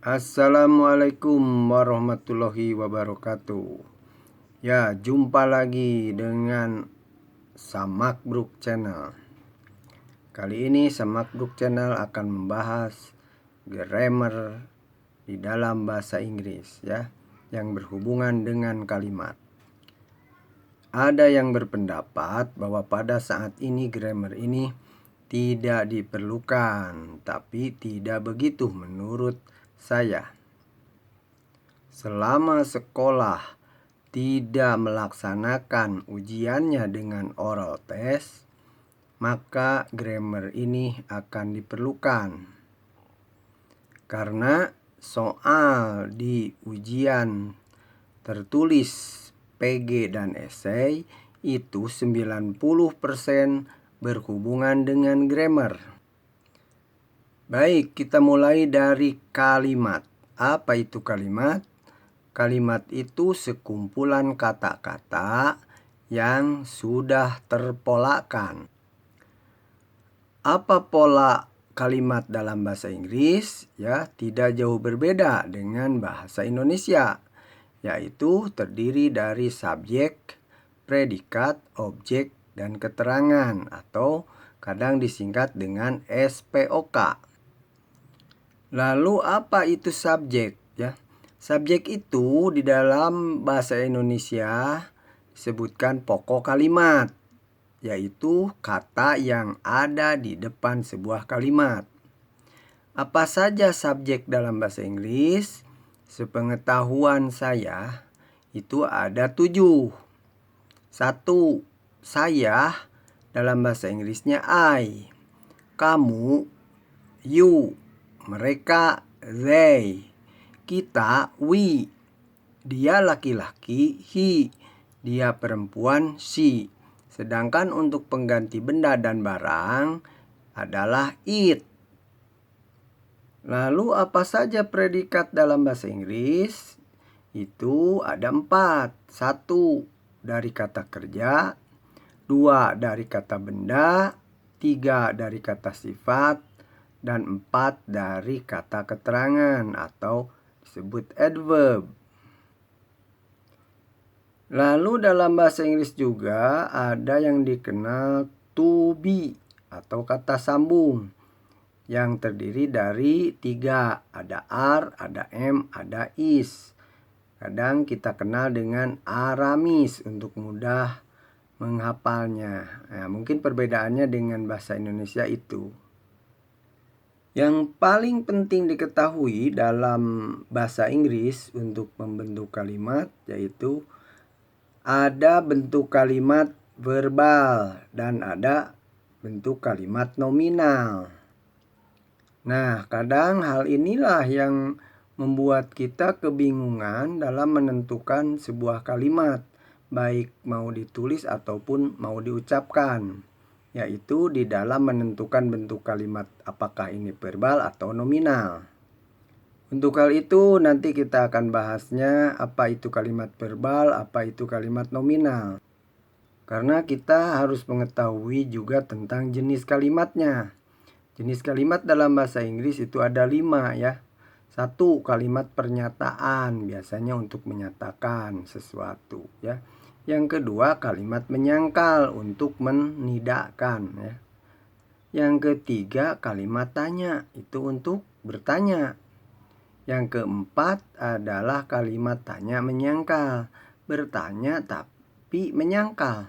Assalamualaikum warahmatullahi wabarakatuh. Ya, jumpa lagi dengan Samakbruk Channel. Kali ini Samakbruk Channel akan membahas grammar di dalam bahasa Inggris ya, yang berhubungan dengan kalimat. Ada yang berpendapat bahwa pada saat ini grammar ini tidak diperlukan, tapi tidak begitu menurut saya. Selama sekolah tidak melaksanakan ujiannya dengan oral test, maka grammar ini akan diperlukan. Karena soal di ujian tertulis PG dan esai itu 90% berhubungan dengan grammar. Baik, kita mulai dari kalimat. Apa itu kalimat? Kalimat itu sekumpulan kata-kata yang sudah terpolakan. Apa pola kalimat dalam bahasa Inggris? Ya, tidak jauh berbeda dengan bahasa Indonesia, yaitu terdiri dari subjek, predikat, objek, dan keterangan atau kadang disingkat dengan SPOK. Lalu apa itu subjek ya? Subjek itu di dalam bahasa Indonesia disebutkan pokok kalimat, yaitu kata yang ada di depan sebuah kalimat. Apa saja subjek dalam bahasa Inggris? Sepengetahuan saya itu ada 7. 1. Saya dalam bahasa Inggrisnya I. Kamu, you. Mereka, they. Kita, we. Dia laki-laki, he. Dia perempuan, she. Sedangkan untuk pengganti benda dan barang adalah it. Lalu apa saja predikat dalam bahasa Inggris? Itu ada 4. 1 dari kata kerja, 2 dari kata benda, 3 dari kata sifat, dan 4 dari kata keterangan atau disebut adverb. Lalu dalam bahasa Inggris juga ada yang dikenal to be atau kata sambung yang terdiri dari 3. Ada are, ada am, ada is. Kadang kita kenal dengan Aramis untuk mudah menghafalnya. Nah, mungkin perbedaannya dengan bahasa Indonesia itu. Yang paling penting diketahui dalam bahasa Inggris untuk membentuk kalimat yaitu ada bentuk kalimat verbal dan ada bentuk kalimat nominal. Nah, kadang hal inilah yang membuat kita kebingungan dalam menentukan sebuah kalimat, baik mau ditulis ataupun mau diucapkan, yaitu di dalam menentukan bentuk kalimat apakah ini verbal atau nominal. Untuk hal itu nanti kita akan bahasnya apa itu kalimat verbal, apa itu kalimat nominal. Karena kita harus mengetahui juga tentang jenis kalimatnya. Jenis kalimat dalam bahasa Inggris itu ada 5 ya. 1. Kalimat pernyataan, biasanya untuk menyatakan sesuatu ya. Yang kedua, kalimat menyangkal untuk menidakkan ya. Yang ketiga, kalimat tanya, itu untuk bertanya. Yang keempat adalah kalimat tanya menyangkal, bertanya tapi menyangkal.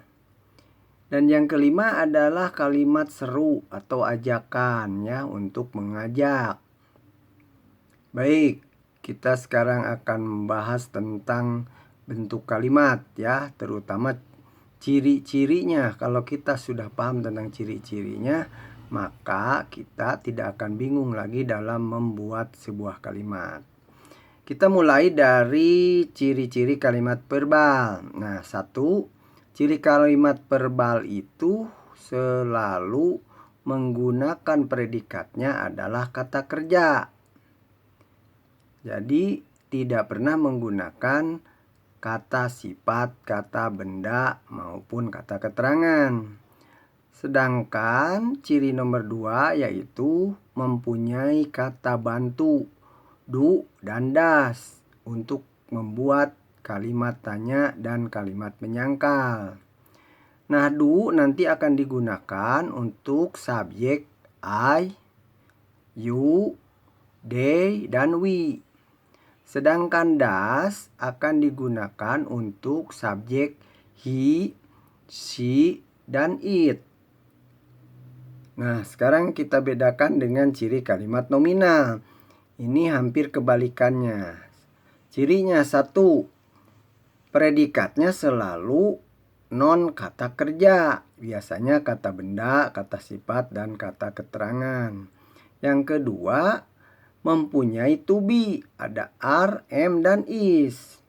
Dan yang kelima adalah kalimat seru atau ajakan ya, untuk mengajak. Baik, kita sekarang akan membahas tentang bentuk kalimat ya, terutama ciri-cirinya. Kalau kita sudah paham tentang ciri-cirinya, maka kita tidak akan bingung lagi dalam membuat sebuah kalimat. Kita mulai dari ciri-ciri kalimat verbal. Nah, 1. Ciri kalimat verbal itu selalu menggunakan predikatnya adalah kata kerja. Jadi tidak pernah menggunakan kata sifat, kata benda maupun kata keterangan. Sedangkan ciri nomor 2 yaitu mempunyai kata bantu do, dan das untuk membuat kalimat tanya dan kalimat menyangkal. Nah, do nanti akan digunakan untuk subjek I, you, they, dan we. Sedangkan das akan digunakan untuk subjek he, she, dan it. Nah, sekarang kita bedakan dengan ciri kalimat nominal. Ini hampir kebalikannya. Cirinya 1, predikatnya selalu non kata kerja. Biasanya kata benda, kata sifat, dan kata keterangan. Yang kedua, mempunyai to be. Ada are, am, dan is.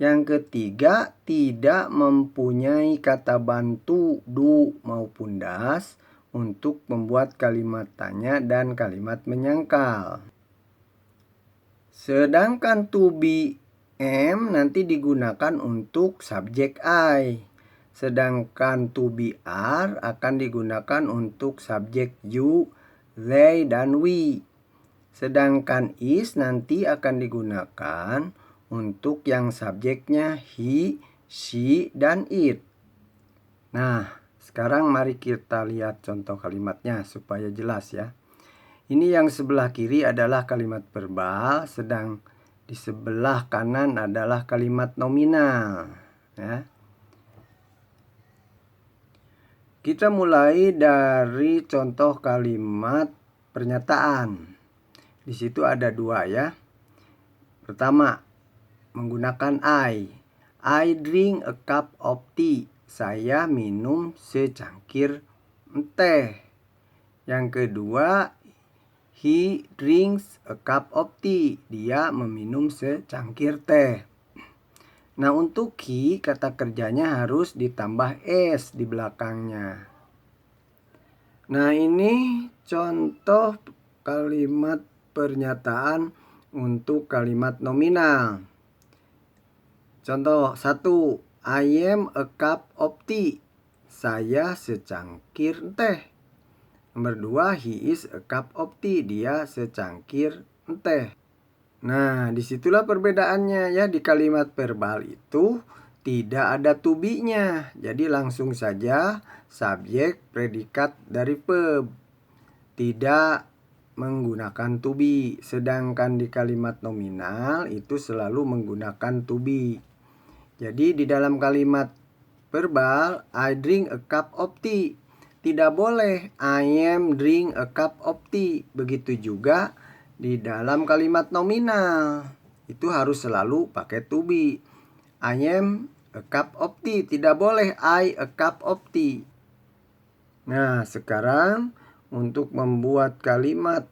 Yang ketiga, tidak mempunyai kata bantu do maupun das untuk membuat kalimat tanya dan kalimat menyangkal. Sedangkan to be, am nanti digunakan untuk subjek I. Sedangkan to be are akan digunakan untuk subjek you, they, dan we. Sedangkan is nanti akan digunakan untuk yang subjeknya he, she, dan it. Nah, sekarang mari kita lihat contoh kalimatnya supaya jelas ya. Ini yang sebelah kiri adalah kalimat verbal, sedang di sebelah kanan adalah kalimat nominal. Ya. Kita mulai dari contoh kalimat pernyataan. Di situ ada 2 ya. Pertama, menggunakan I. I drink a cup of tea. Saya minum secangkir teh. Yang kedua, he drinks a cup of tea. Dia meminum secangkir teh. Nah, untuk he kata kerjanya harus ditambah s di belakangnya. Nah, ini contoh kalimat pernyataan untuk kalimat nominal. Contoh 1, I am a cup of tea. Saya secangkir teh. Nomor 2, he is a cup of tea. Dia secangkir teh. Nah, disitulah perbedaannya ya. Di kalimat verbal itu tidak ada to be-nya. Jadi langsung saja subjek, predikat dari verb. Tidak menggunakan to be. Sedangkan di kalimat nominal itu selalu menggunakan to be. Jadi di dalam kalimat verbal, I drink a cup of tea. Tidak boleh I am drink a cup of tea. Begitu juga di dalam kalimat nominal. Itu harus selalu pakai to be. I am a cup of tea. Tidak boleh I a cup of tea. Nah, sekarang untuk membuat kalimat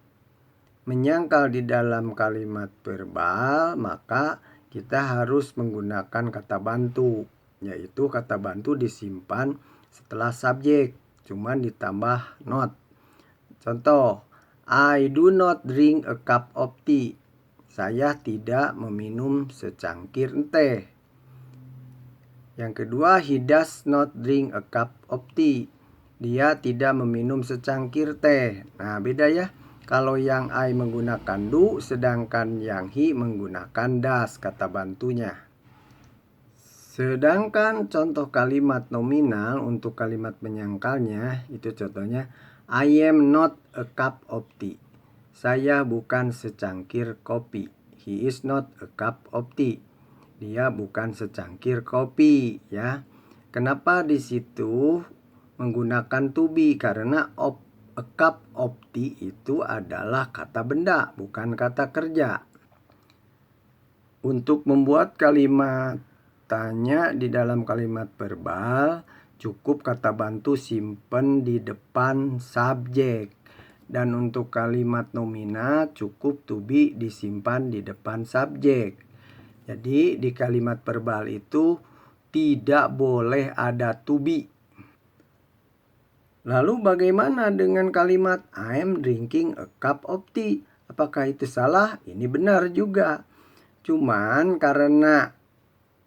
menyangkal di dalam kalimat verbal, maka kita harus menggunakan kata bantu, yaitu kata bantu disimpan setelah subjek, cuman ditambah not. Contoh, I do not drink a cup of tea. Saya tidak meminum secangkir teh. Yang kedua, he does not drink a cup of tea. Dia tidak meminum secangkir teh. Nah, beda ya. Kalau yang I menggunakan do, sedangkan yang he menggunakan das kata bantunya. Sedangkan contoh kalimat nominal untuk kalimat menyangkalnya, itu contohnya, I am not a cup of tea. Saya bukan secangkir kopi. He is not a cup of tea. Dia bukan secangkir kopi, ya. Kenapa di situ menggunakan to be? Karena a cup of tea itu adalah kata benda, bukan kata kerja. Untuk membuat kalimat tanya di dalam kalimat verbal, cukup kata bantu simpen di depan subjek. Dan untuk kalimat nominal, cukup to be disimpan di depan subjek. Jadi di kalimat verbal itu tidak boleh ada to be. Lalu bagaimana dengan kalimat I am drinking a cup of tea? Apakah itu salah? Ini benar juga. Cuman karena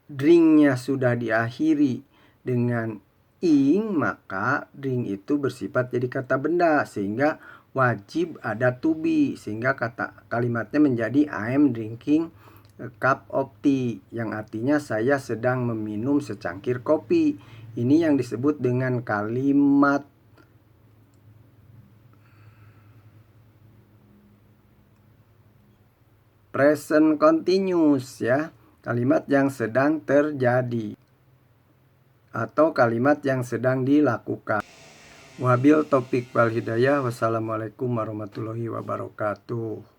drinknya sudah diakhiri dengan ing, maka drink itu bersifat jadi kata benda. Sehingga wajib ada to be, sehingga kalimatnya menjadi I'm drinking a cup of tea, yang artinya saya sedang meminum secangkir kopi. Ini yang disebut dengan kalimat present continuous ya, kalimat yang sedang terjadi atau kalimat yang sedang dilakukan. Wabil taufiq wal hidayah. Wassalamualaikum warahmatullahi wabarakatuh.